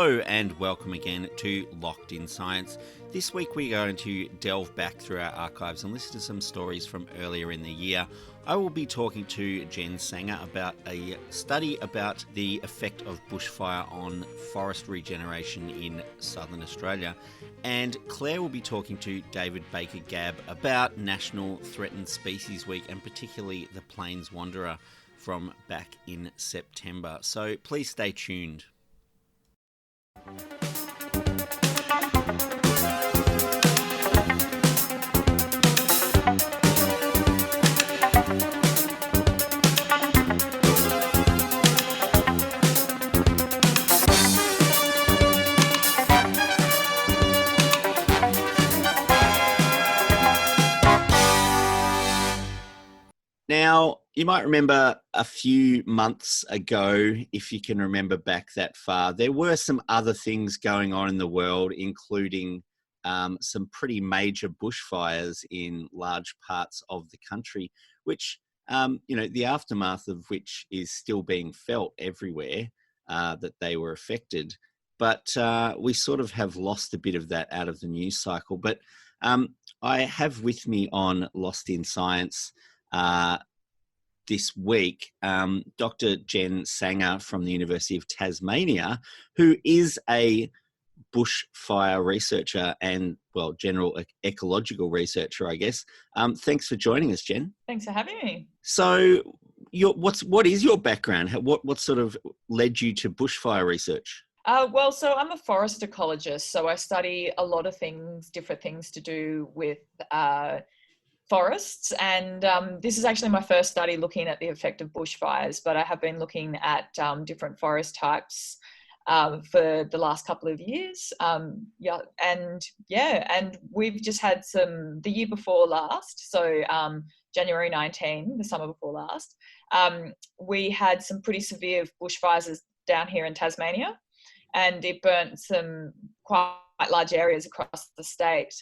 Hello and welcome again to Locked in Science. This week we're going to delve back through our archives and listen to some stories from earlier in the year. I will be talking to Jen Sanger about a study about the effect of bushfire on forest regeneration in southern Australia. And Claire will be talking to David Baker-Gabb about National Threatened Species Week and particularly the Plains Wanderer from back in September. So please stay tuned. Now, you might remember a few months ago, if you can remember back that far, there were some other things going on in the world, including some pretty major bushfires in large parts of the country, which, the aftermath of which is still being felt everywhere, that they were affected. But we sort of have lost a bit of that out of the news cycle. But I have with me on Lost in Science this week, Dr. Jen Sanger from the University of Tasmania, who is a bushfire researcher and, general ecological researcher, I guess. Thanks for joining us, Jen. Thanks for having me. So, what is your background? What sort of led you to bushfire research? So I'm a forest ecologist, so I study a lot of things, different things to do with forests, and this is actually my first study looking at the effect of bushfires, but I have been looking at different forest types for the last couple of years. And we've just had the year before last, so January 19, the summer before last, we had some pretty severe bushfires down here in Tasmania, and it burnt some quite large areas across the state.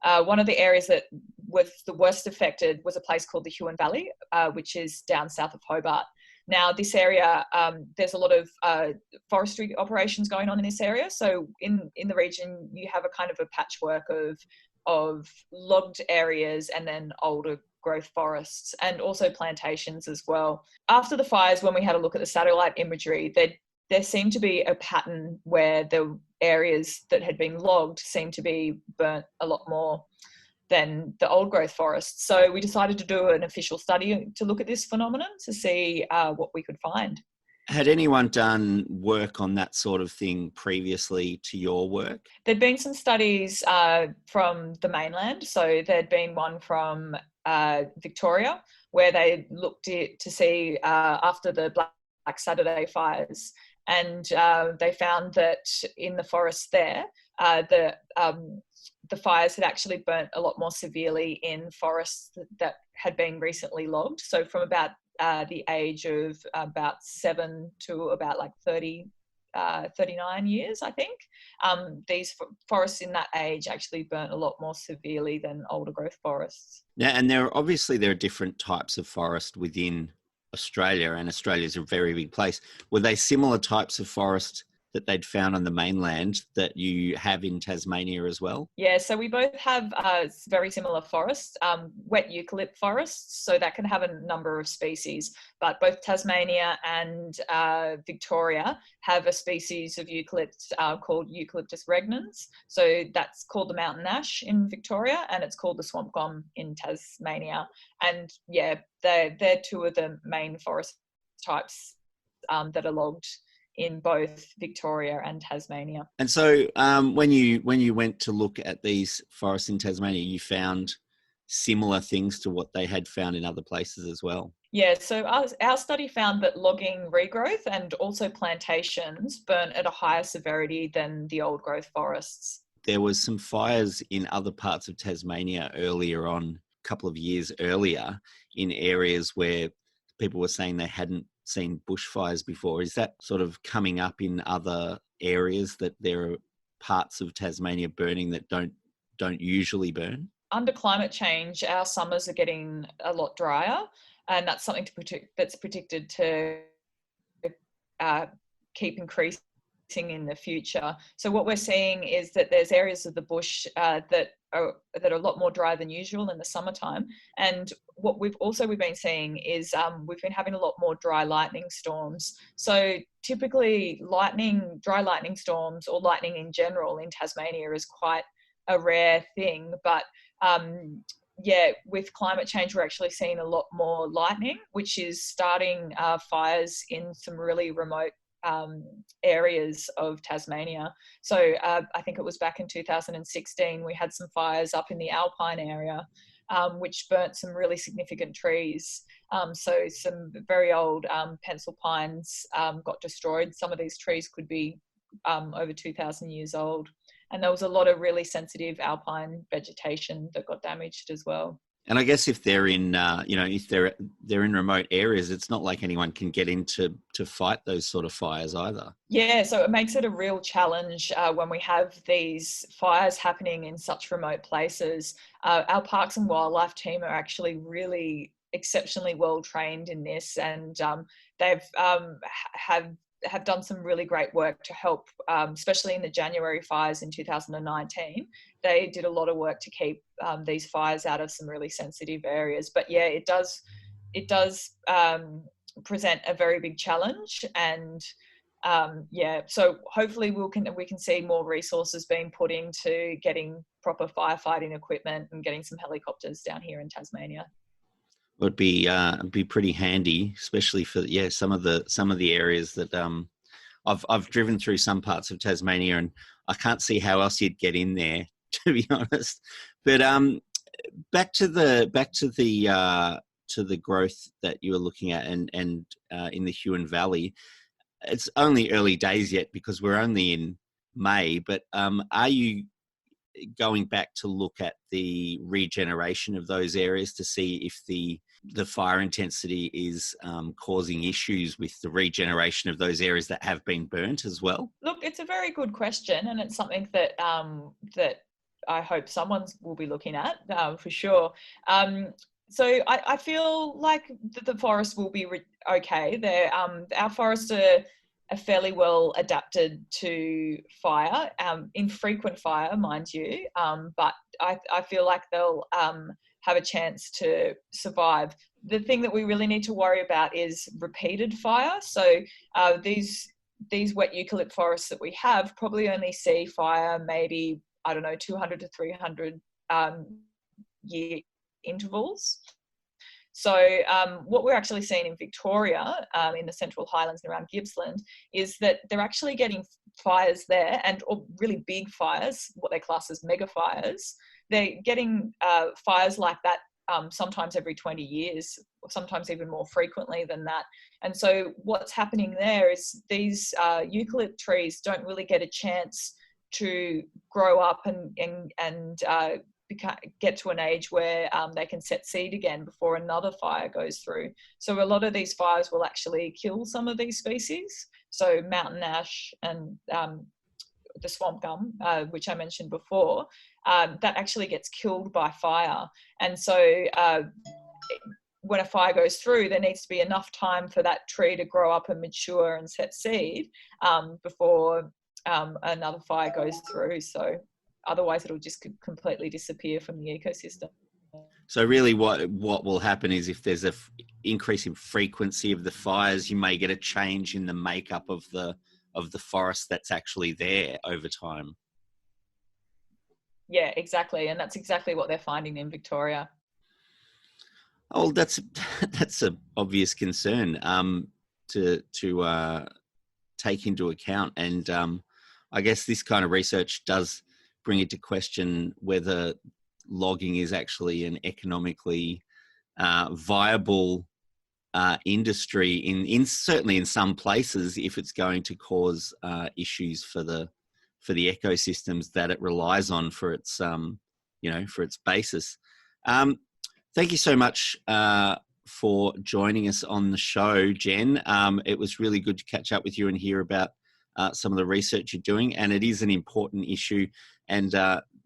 One of the areas that was the worst affected was a place called the Huon Valley, which is down south of Hobart. Now, this area, there's a lot of forestry operations going on in this area. So in the region, you have a kind of a patchwork of logged areas and then older growth forests and also plantations as well. After the fires, when we had a look at the satellite imagery, there seemed to be a pattern where the areas that had been logged seemed to be burnt a lot more than the old growth forests. So we decided to do an official study to look at this phenomenon to see what we could find. Had anyone done work on that sort of thing previously to your work? There'd been some studies from the mainland. So there'd been one from Victoria where they looked at to see after the Black Saturday fires, and they found that in the forest there, the fires had actually burnt a lot more severely in forests that had been recently logged. So from about the age of about 7 to about 39 years, I think, these forests in that age actually burnt a lot more severely than older growth forests. Now, and there are different types of forest within Australia, and Australia's a very big place. Were they similar types of forest that they'd found on the mainland that you have in Tasmania as well? Yeah, so we both have very similar forests, wet eucalypt forests, so that can have a number of species, but both Tasmania and Victoria have a species of eucalypt called Eucalyptus regnans. So that's called the mountain ash in Victoria, and it's called the swamp gum in Tasmania. And yeah, they're two of the main forest types that are logged in both Victoria and Tasmania. And so when you went to look at these forests in Tasmania, you found similar things to what they had found in other places as well? Yeah, so our study found that logging regrowth and also plantations burn at a higher severity than the old growth forests. There was some fires in other parts of Tasmania earlier on, a couple of years earlier, in areas where people were saying they hadn't seen bushfires before. Is that sort of coming up in other areas, that there are parts of Tasmania burning that don't usually burn? Under climate change, our summers are getting a lot drier, and that's something that's predicted to keep increasing in the future. So what we're seeing is that there's areas of the bush that are a lot more dry than usual in the summertime. And what we've been seeing is we've been having a lot more dry lightning storms. So typically dry lightning storms or lightning in general in Tasmania is quite a rare thing. But with climate change, we're actually seeing a lot more lightning, which is starting fires in some really remote areas of Tasmania. So I think it was back in 2016, we had some fires up in the Alpine area, which burnt some really significant trees. So some very old pencil pines got destroyed. Some of these trees could be over 2,000 years old. And there was a lot of really sensitive alpine vegetation that got damaged as well. And I guess if they're in, if they're in remote areas, it's not like anyone can get in to fight those sort of fires either. Yeah, so it makes it a real challenge when we have these fires happening in such remote places. Our Parks and Wildlife team are actually really exceptionally well trained in this, and they've have done some really great work to help, especially in the January fires in 2019. They did a lot of work to keep these fires out of some really sensitive areas. But yeah, it does present a very big challenge. And so hopefully we can see more resources being put into getting proper firefighting equipment and getting some helicopters down here in Tasmania. Would be pretty handy, especially for some of the areas that I've driven through some parts of Tasmania, and I can't see how else you'd get in there, to be honest. But back to the growth that you were looking at, and in the Huon Valley, it's only early days yet because we're only in May. But are you going back to look at the regeneration of those areas to see if the fire intensity is causing issues with the regeneration of those areas that have been burnt as well? Look, it's a very good question, and it's something that that I hope someone will be looking at for sure. So I feel like the forest will be okay. Our forests are fairly well adapted to fire, infrequent fire, mind you, but I feel like they'll have a chance to survive. The thing that we really need to worry about is repeated fire. So these wet eucalypt forests that we have probably only see fire maybe, 200 to 300 year intervals. So what we're actually seeing in Victoria, in the Central Highlands and around Gippsland, is that they're actually getting fires there, or really big fires, what they class as mega fires. They're getting fires like that sometimes every 20 years, or sometimes even more frequently than that. And so what's happening there is these eucalypt trees don't really get a chance to grow up and get to an age where they can set seed again before another fire goes through. So a lot of these fires will actually kill some of these species. So mountain ash and the swamp gum, which I mentioned before, that actually gets killed by fire. And so when a fire goes through, there needs to be enough time for that tree to grow up and mature and set seed before another fire goes through. So otherwise it'll just completely disappear from the ecosystem. So really what will happen is if there's an increase in frequency of the fires, you may get a change in the makeup of the forest that's actually there over time. Yeah, exactly. And that's exactly what they're finding in Victoria. Oh, that's an obvious concern to take into account. And I guess this kind of research does bring into question whether logging is actually an economically viable industry in certainly in some places, if it's going to cause issues for the ecosystems that it relies on for its for its basis. Thank you so much for joining us on the show, Jen. It was really good to catch up with you and hear about some of the research you're doing, and it is an important issue, and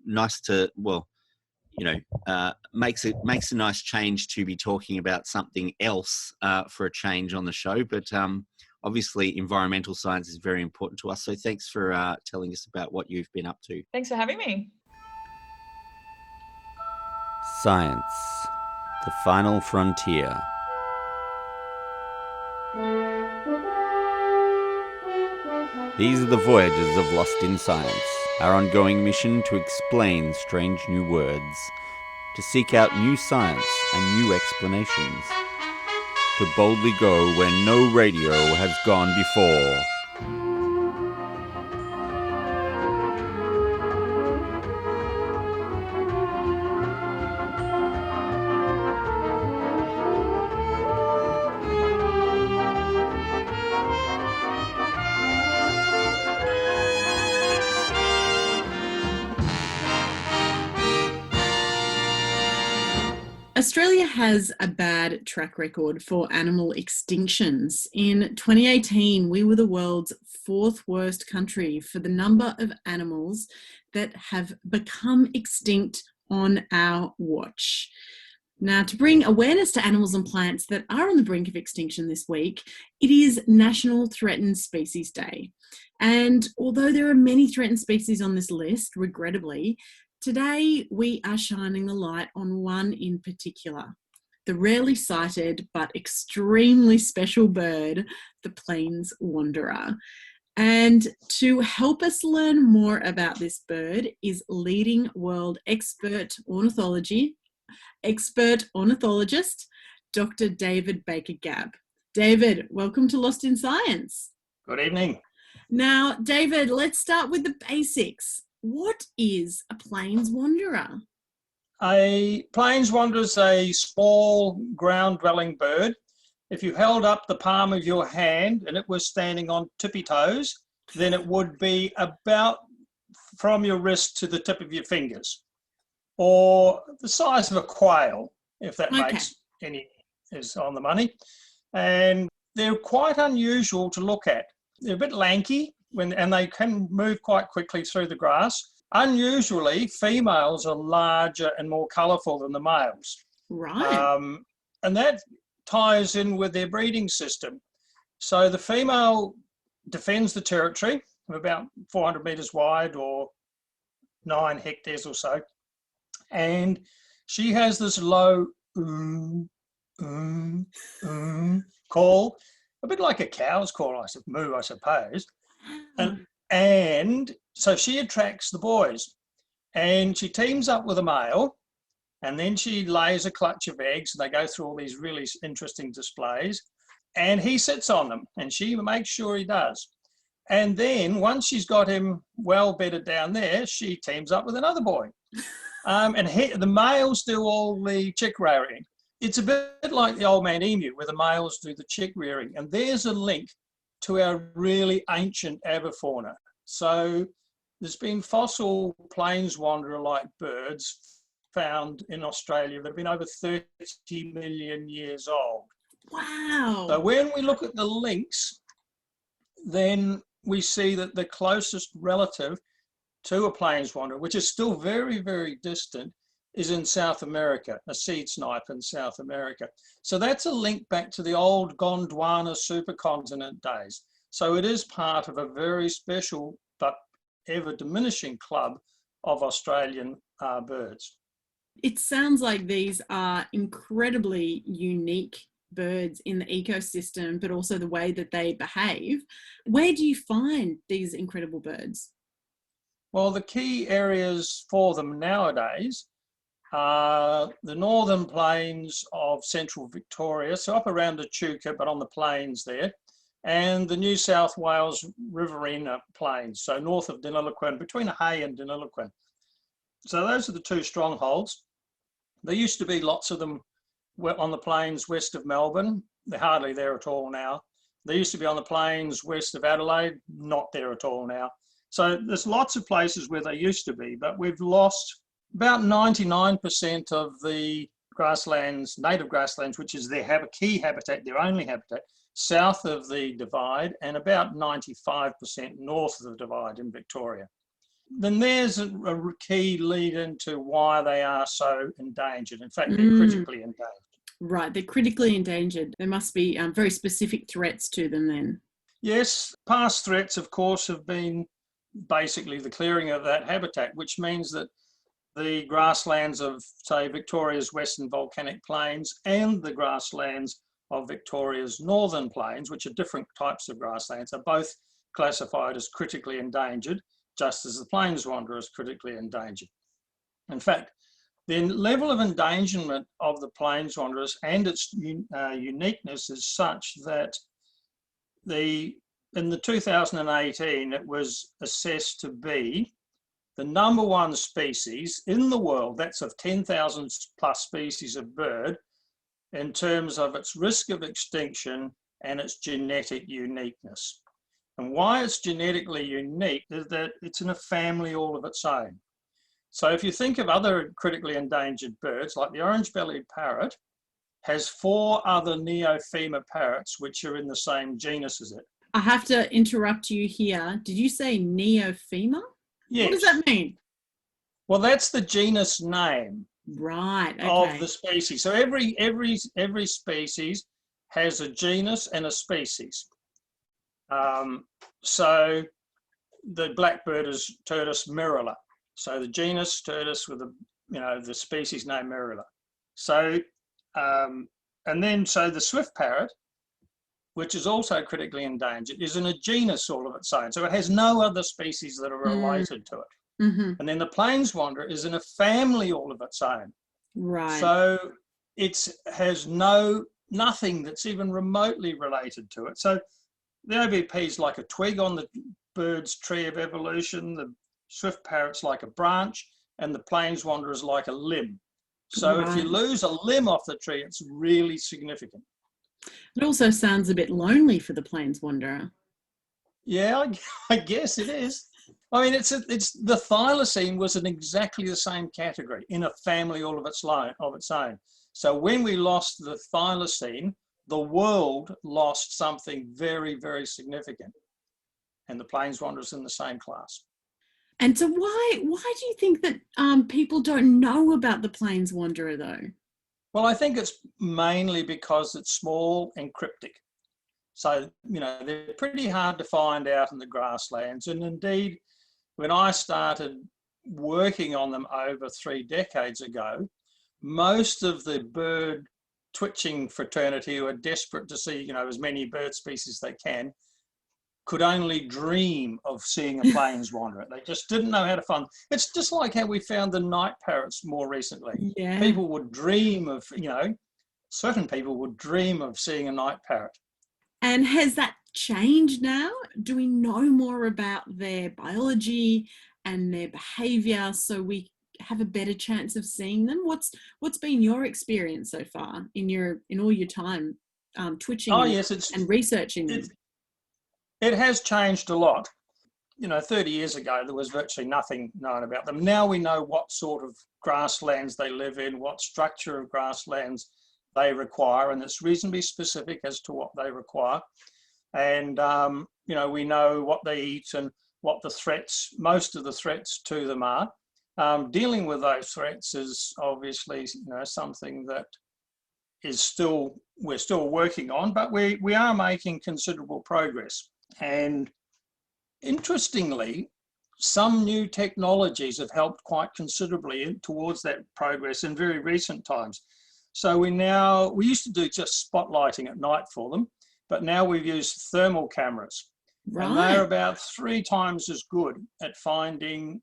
nice to, makes a nice change to be talking about something else for a change on the show. But obviously environmental science is very important to us. So thanks for telling us about what you've been up to. Thanks for having me. Science, the final frontier. These are the voyages of Lost in Science, our ongoing mission to explain strange new words, to seek out new science and new explanations, to boldly go where no radio has gone before. Australia has a bad track record for animal extinctions. In 2018, we were the world's fourth worst country for the number of animals that have become extinct on our watch. Now, to bring awareness to animals and plants that are on the brink of extinction this week, it is National Threatened Species Day. And although there are many threatened species on this list, regrettably, today we are shining the light on one in particular, the rarely sighted but extremely special bird, the plains wanderer. And to help us learn more about this bird is leading world expert ornithologist, Dr. David Baker-Gabb. David, welcome to Lost in Science. Good evening. Now, David, let's start with the basics. What is a plains wanderer? A plains wanderer is a small ground-dwelling bird. If you held up the palm of your hand and it was standing on tippy toes, then it would be about from your wrist to the tip of your fingers, or the size of a quail, if that makes any is on the money. And they're quite unusual to look at. They're a bit lanky, and they can move quite quickly through the grass. Unusually, females are larger and more colourful than the males. Right. And that ties in with their breeding system. So the female defends the territory of about 400 metres wide, or 9 hectares or so. And she has this low call, a bit like a cow's call, moo, I suppose. And so she attracts the boys, and she teams up with a male, and then she lays a clutch of eggs, and they go through all these really interesting displays, and he sits on them, and she makes sure he does. And then once she's got him well bedded down there, she teams up with another boy. The males do all the chick rearing. It's a bit like the old man emu, where the males do the chick rearing. And there's a link to our really ancient avifauna. So there's been fossil plains wanderer-like birds found in Australia that have been over 30 million years old. Wow. So when we look at the links, then we see that the closest relative to a plains wanderer, which is still very, very distant, is in South America, a seed snipe in South America. So that's a link back to the old Gondwana supercontinent days. So it is part of a very special but ever diminishing club of Australian birds. It sounds like these are incredibly unique birds in the ecosystem, but also the way that they behave. Where do you find these incredible birds? Well, the key areas for them nowadays are the northern plains of central Victoria, so up around Echuca, but on the plains there, and the New South Wales riverina plains, so north of Deniliquin, between Hay and Deniliquin. So those are the two strongholds. There used to be lots of them on the plains west of Melbourne. They're hardly there at all now. They used to be on the plains west of Adelaide, not there at all now. So there's lots of places where they used to be, but we've lost about 99% of the grasslands, native grasslands, which is their key habitat, their only habitat, south of the divide, and about 95% north of the divide in Victoria. Then there's a key lead into why they are so endangered. In fact, they're critically endangered. Right, they're critically endangered. There must be very specific threats to them then. Yes, past threats, of course, have been basically the clearing of that habitat, which means that the grasslands of, say, Victoria's Western Volcanic Plains and the grasslands of Victoria's Northern Plains, which are different types of grasslands, are both classified as critically endangered, just as the plains wanderer is critically endangered. In fact, the level of endangerment of the plains wanderers and its uniqueness is such that in the 2018, it was assessed to be the #1 species in the world, that's of 10,000 plus species of bird, in terms of its risk of extinction and its genetic uniqueness. And why it's genetically unique is that it's in a family all of its own. So if you think of other critically endangered birds, like the orange-bellied parrot has 4 other neophema parrots which are in the same genus as it. I have to interrupt you here. Did you say neophema? Yes. What does that mean? Well, that's the genus name Right. Okay. of the species. So every species has a genus and a species. So the blackbird is Turdus mirrula. So the genus Turdus with the species name mirrula. So so the swift parrot, which is also critically endangered, is in a genus all of its own. So it has no other species that are related to it. Mm-hmm. And then the plains wanderer is in a family all of its own. Right. So it has nothing that's even remotely related to it. So the OBP is like a twig on the bird's tree of evolution, the swift parrot's like a branch, and the plains wanderer is like a limb. So if you lose a limb off the tree, it's really significant. It also sounds a bit lonely for the plains wanderer. Yeah, I guess it is. I mean, it's the thylacine was in exactly the same category, in a family all of its own. So when we lost the thylacine, the world lost something very, very significant. And the plains wanderer's in the same class. And so why do you think that people don't know about the plains wanderer though? Well, I think it's mainly because it's small and cryptic. So, they're pretty hard to find out in the grasslands. And indeed, when I started working on them over 3 decades ago, most of the bird twitching fraternity who are desperate to see, as many bird species they can, could only dream of seeing a plains wanderer. They just didn't know how to find. It's just like how we found the night parrots more recently. Yeah. People would dream of, certain people would dream of seeing a night parrot. And has that changed now? Do we know more about their biology and their behaviour so we have a better chance of seeing them? What's been your experience so far in all your time twitching and researching them? It has changed a lot. 30 years ago, there was virtually nothing known about them. Now we know what sort of grasslands they live in, what structure of grasslands they require, and it's reasonably specific as to what they require. And, we know what they eat and what most of the threats to them are. Dealing with those threats is obviously, something that we're still working on, but we are making considerable progress. And interestingly, some new technologies have helped quite considerably towards that progress in very recent times. So we used to do just spotlighting at night for them, but now we've used thermal cameras. Right. And they're about 3 times as good at finding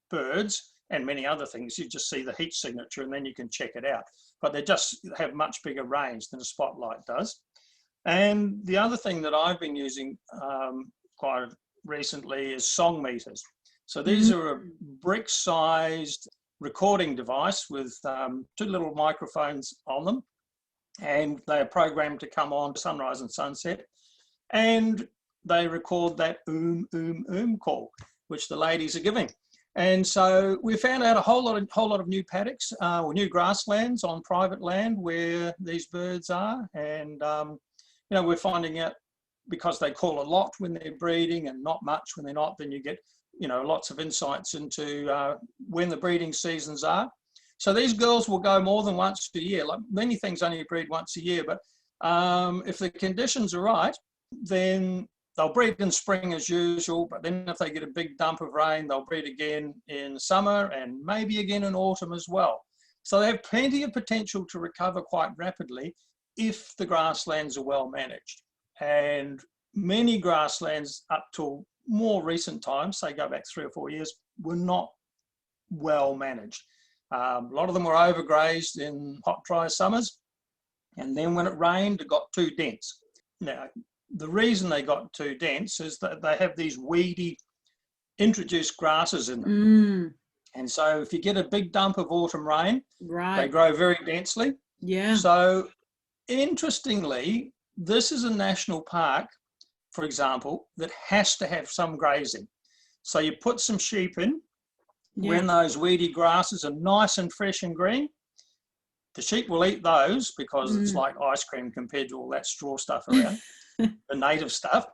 birds and many other things. You just see the heat signature and then you can check it out. But they just have much bigger range than a spotlight does. And the other thing that I've been using quite recently is song meters. So these are a brick-sized recording device with 2 little microphones on them, and they are programmed to come on sunrise and sunset, and they record that call, which the ladies are giving. And so we found out a whole lot of new paddocks or new grasslands on private land where these birds are, and we're finding out because they call a lot when they're breeding and not much when they're not, then you get, lots of insights into when the breeding seasons are. So these girls will go more than once a year. Like many things only breed once a year, but if the conditions are right, then they'll breed in spring as usual, but then if they get a big dump of rain, they'll breed again in summer and maybe again in autumn as well. So they have plenty of potential to recover quite rapidly if the grasslands are well managed. And many grasslands up till more recent times, say go back 3 or 4 years, were not well managed. A lot of them were overgrazed in hot, dry summers. And then when it rained, it got too dense. Now, the reason they got too dense is that they have these weedy, introduced grasses in them. And so if you get a big dump of autumn rain, they grow very densely. Yeah. So interestingly, this is a national park, for example, that has to have some grazing. So you put some sheep in when those weedy grasses are nice and fresh and green. The sheep will eat those because it's like ice cream compared to all that straw stuff around, the native stuff.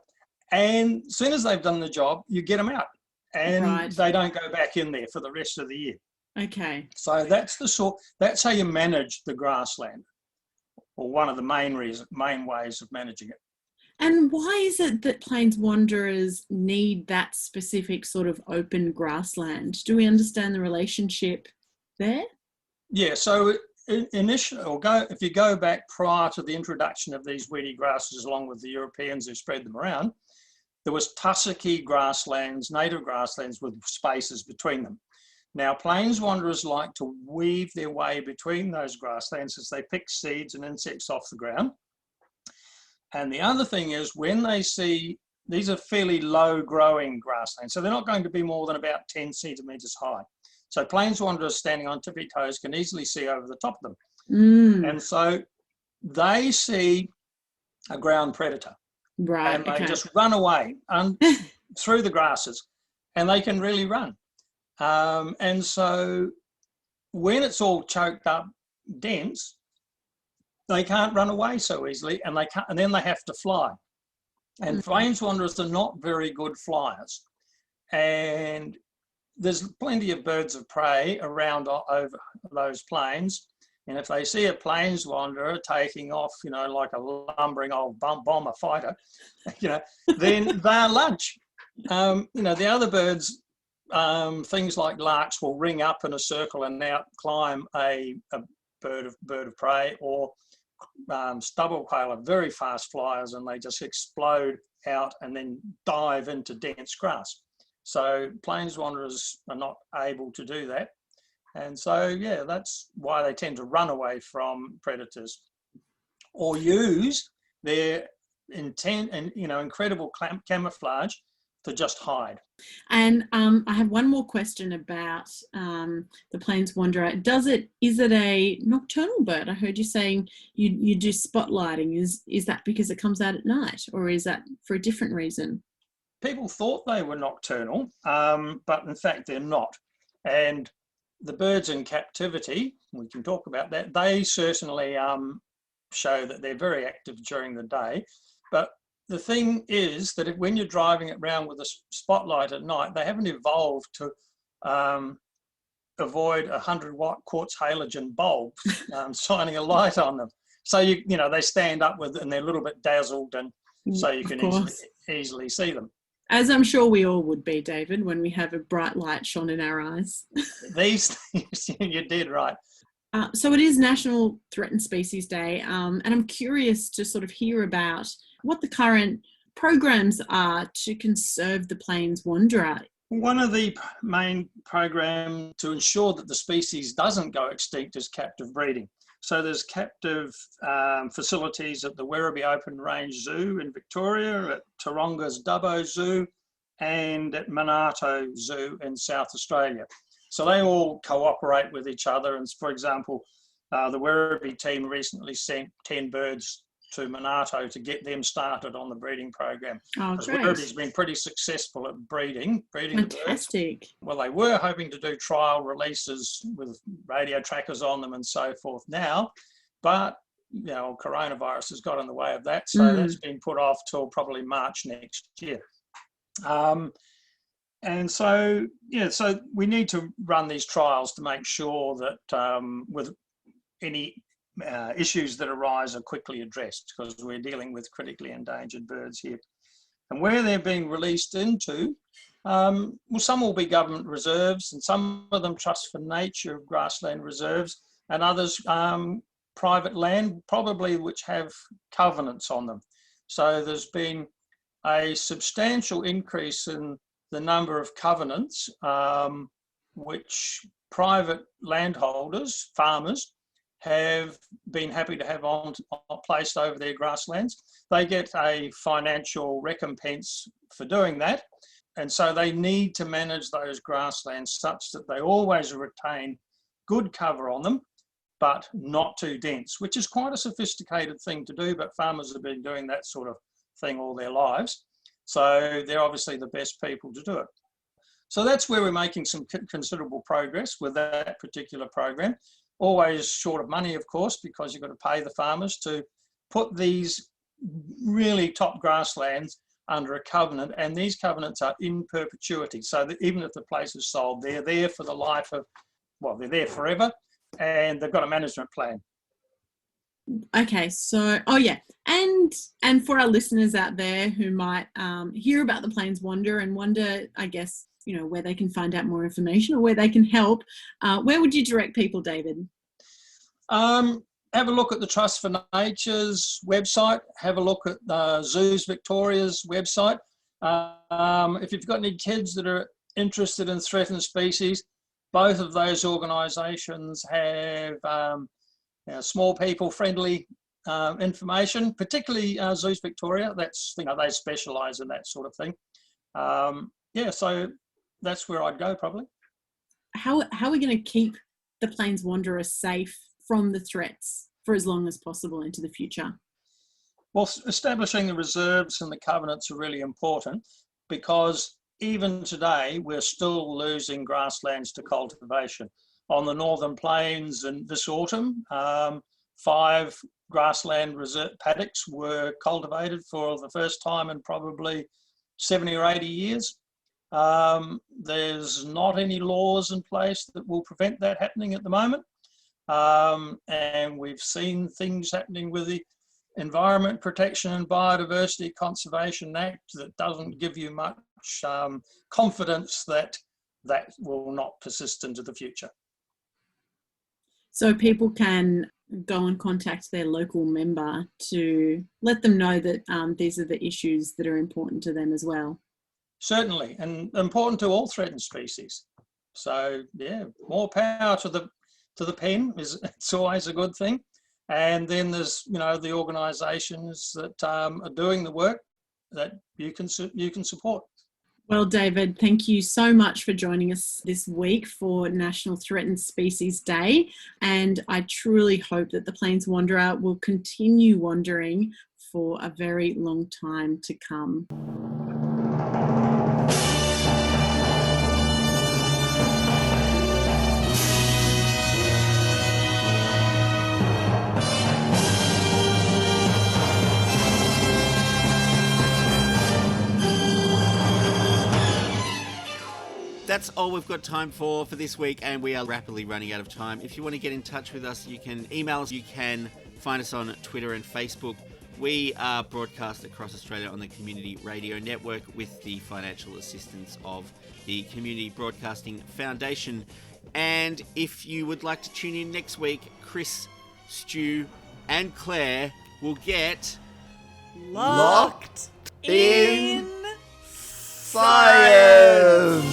And as soon as they've done the job, you get them out. And they don't go back in there for the rest of the year. Okay. So that's how you manage the grassland, or one of the main ways of managing it. And why is it that plains wanderers need that specific sort of open grassland? Do we understand the relationship there? Yeah. So if you go back prior to the introduction of these weedy grasses, along with the Europeans who spread them around, there was tussocky grasslands, native grasslands with spaces between them. Now, plains wanderers like to weave their way between those grasslands as they pick seeds and insects off the ground. And the other thing is, when they see, these are fairly low growing grasslands, so they're not going to be more than about 10 centimetres high. So plains wanderers standing on tippy toes can easily see over the top of them. And so they see a ground predator. Right. And they just run away through the grasses, and they can really run. And so when it's all choked up, dense, they can't run away so easily, and then they have to fly. And plains wanderers are not very good flyers. And there's plenty of birds of prey around over those plains. And if they see a plains wanderer taking off, like a lumbering old bomber fighter, then they're lunch. The other birds, things like larks, will ring up in a circle and out climb a bird of prey, or stubble quail are very fast flyers, and they just explode out and then dive into dense grass. So plains wanderers are not able to do that. And so, that's why they tend to run away from predators, or use their intent and, incredible camouflage to just hide. And I have one more question about the plains wanderer. Is it a nocturnal bird? I heard you saying you do spotlighting. Is that because it comes out at night, or is that for a different reason? People thought they were nocturnal, but in fact they're not. And the birds in captivity, we can talk about that, they certainly show that they're very active during the day. But the thing is that when you're driving it around with a spotlight at night, they haven't evolved to avoid 100-watt quartz halogen bulb shining a light on them. So, they stand up and they're a little bit dazzled, and so you can easily see them. As I'm sure we all would be, David, when we have a bright light shone in our eyes. These things, you did right. So it is National Threatened Species Day, and I'm curious to sort of hear about what the current programs are to conserve the plains wanderer. One of the main programs to ensure that the species doesn't go extinct is captive breeding. So there's captive facilities at the Werribee Open Range Zoo in Victoria, at Taronga's Dubbo Zoo, and at Monarto Zoo in South Australia. So they all cooperate with each other. And for example, the Werribee team recently sent 10 birds to Monarto to get them started on the breeding program. Oh, great. Werribee's been pretty successful at breeding Fantastic. the birds. Well, they were hoping to do trial releases with radio trackers on them and so forth now, but coronavirus has got in the way of that, so that's been put off till probably March next year. And so we need to run these trials to make sure that with any issues that arise are quickly addressed, because we're dealing with critically endangered birds here. And where they're being released into, well, some will be government reserves, and some of them trust for nature grassland reserves, and others private land, probably which have covenants on them. So there's been a substantial increase in the number of covenants which private landholders, farmers, have been happy to have placed over their grasslands. They get a financial recompense for doing that, and so they need to manage those grasslands such that they always retain good cover on them, but not too dense, which is quite a sophisticated thing to do, but farmers have been doing that sort of thing all their lives. So they're obviously the best people to do it. So that's where we're making some considerable progress with that particular program. Always short of money, of course, because you've got to pay the farmers to put these really top grasslands under a covenant, and these covenants are in perpetuity. So that even if the place is sold, they're there for the life of, well, they're there forever, and they've got a management plan. Okay, so, oh yeah, and for our listeners out there who might hear about the Plains Wander and wonder, I guess, you know, where they can find out more information or where they can help, where would you direct people, David? Have a look at the Trust for Nature's website. Have a look at Zoos Victoria's website. If you've got any kids that are interested in threatened species, both of those organisations have small people friendly information, particularly Zoos Victoria. That's, you know, they specialise in that sort of thing. Yeah, so that's where I'd go probably. How are we going to keep the Plains Wanderer safe from the threats for as long as possible into the future? Well, establishing the reserves and the covenants are really important, because even today we're still losing grasslands to cultivation. On the Northern Plains, and this autumn, 5 grassland paddocks were cultivated for the first time in probably 70 or 80 years. There's not any laws in place that will prevent that happening at the moment. And we've seen things happening with the Environment Protection and Biodiversity Conservation Act that doesn't give you much confidence that that will not persist into the future. So people can go and contact their local member to let them know that these are the issues that are important to them as well. Certainly, and important to all threatened species. So yeah, more power to the pen it's always a good thing. And then there's, you know, the organisations that are doing the work that you can support. Well, David, thank you so much for joining us this week for National Threatened Species Day. And I truly hope that the Plains Wanderer will continue wandering for a very long time to come. That's all we've got time for this week, and we are rapidly running out of time. If you want to get in touch with us, you can email us. You can find us on Twitter and Facebook. We are broadcast across Australia on the Community Radio Network with the financial assistance of the Community Broadcasting Foundation. And if you would like to tune in next week, Chris, Stu and Claire will get Locked in Science.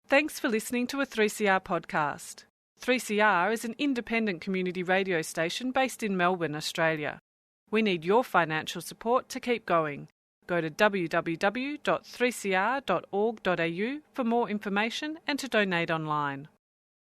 Thanks for listening to a 3CR podcast. 3CR is an independent community radio station based in Melbourne, Australia. We need your financial support to keep going. Go to www.3cr.org.au for more information and to donate online.